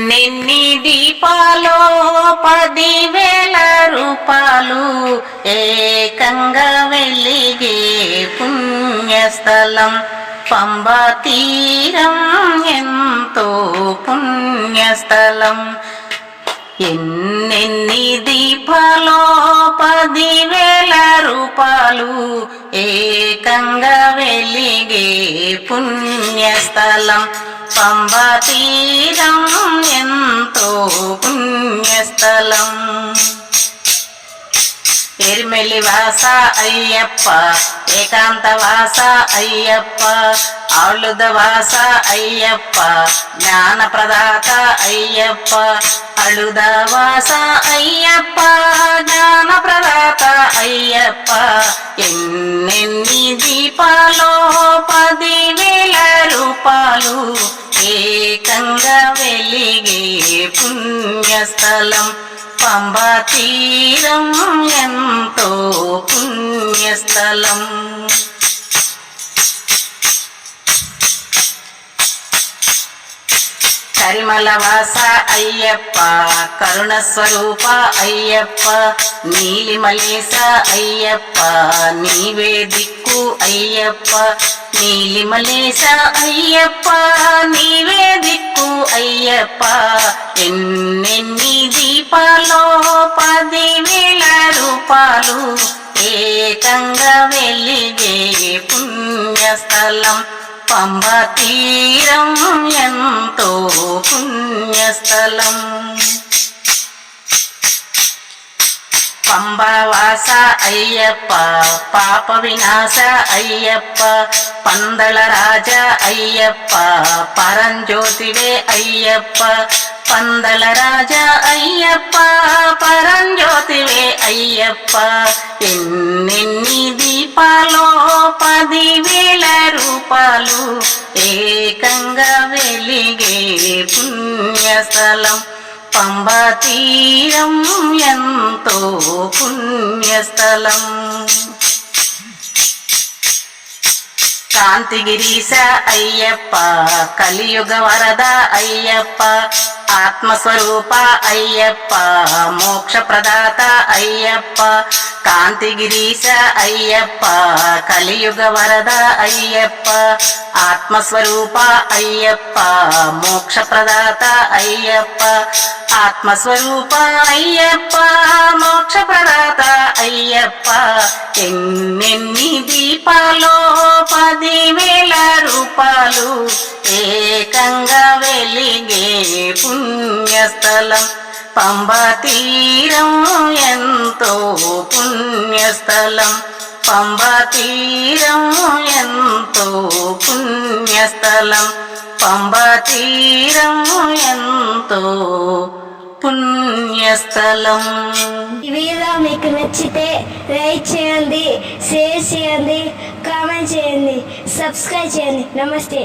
ఎన్నెన్ని దీపాలో 10,000 రూపాలు ఏకంగా వెలిగే పుణ్యస్థలం పంబా తీరం ఎంతో పుణ్యస్థలం. ఎన్నెన్ని దీపాలో 10,000 రూపాలు ఏకంగా వెలిగే పుణ్యస్థలం పంబా తీరం ఎంతో పుణ్యస్థలం. ఎరిమెలి వాస అయ్యప్ప, ఏకాంత వాస అయ్యప్ప, ఆళుద వాస అయ్యప్ప, జ్ఞాన ప్రదాత అయ్యప్ప, అళుద వాస అయ్యప్ప, జ్ఞాన ప్రదాత అయ్యప్ప. ఎన్నెన్ని దీపాలో 10,000 రూపాలు ఏకంగా వెలిగే పుణ్యస్థలం పంబా తీరం ఎంతో పుణ్యస్థలం. కరిమల వాస అయ్యప్ప, కరుణ స్వరూప అయ్యప్ప, నీలిమలేశ అయ్యప్ప, నీవే దిక్కు అయ్యప్ప, నీలిమలేశ అయ్యప్ప, నీవే దిక్కు అయ్యప్ప. ఎన్నెన్ని దీపాలో 10,000 రూపాలు ఏకంగా వెలిగే పుణ్యస్థలం పంబా తీరం ఎంతో పుణ్యస్థలం. పంబావాస అయ్యప్ప, పాప వినాశ అయ్యప్ప, పందళ రాజ అయ్యప్ప, పరంజ్యోతివే అయ్యప్ప, పందళ రాజ అయ్యప్ప, పరంజ్యోతివే అయ్యప్ప. ఎన్నెన్ని దీపాలో 10,000 రూపాలు ఏకంగా వెలిగే పుణ్యస్థలం పంబా తీరం ఎంతో పుణ్యస్థలం. కాంతిగిరీశ అయ్యప్ప, కలియుగ వరద అయ్యప్ప, ఆత్మస్వరూప అయ్యప్ప, మోక్ష ప్రదాత అయ్యప్ప. కాంతిగిరీశ అయ్యప్ప, కలియుగ వరద అయ్యప్ప, ఆత్మస్వరూప అయ్యప్ప, మోక్ష ప్రదాత అయ్యప్ప, ఆత్మస్వరూప అయ్యప్ప, మోక్ష ప్రదాత అయ్యప్ప. ఎన్నెన్ని దీపాలో 10,000 రూపాలు ఏకంగా వెలిగే పుణ్యస్థలం పంబా తీరం ఎంతో పుణ్యస్థలం పంబా తీరం ఎంతో పుణ్యస్థలం పంబా తీరం ఎంతో పుణ్యస్థలం. ఈ వీడియో మీకు నచ్చితే లైక్ చేయండి, షేర్ చేయండి, కామెంట్ చేయండి, సబ్స్క్రైబ్ చేయండి. నమస్తే.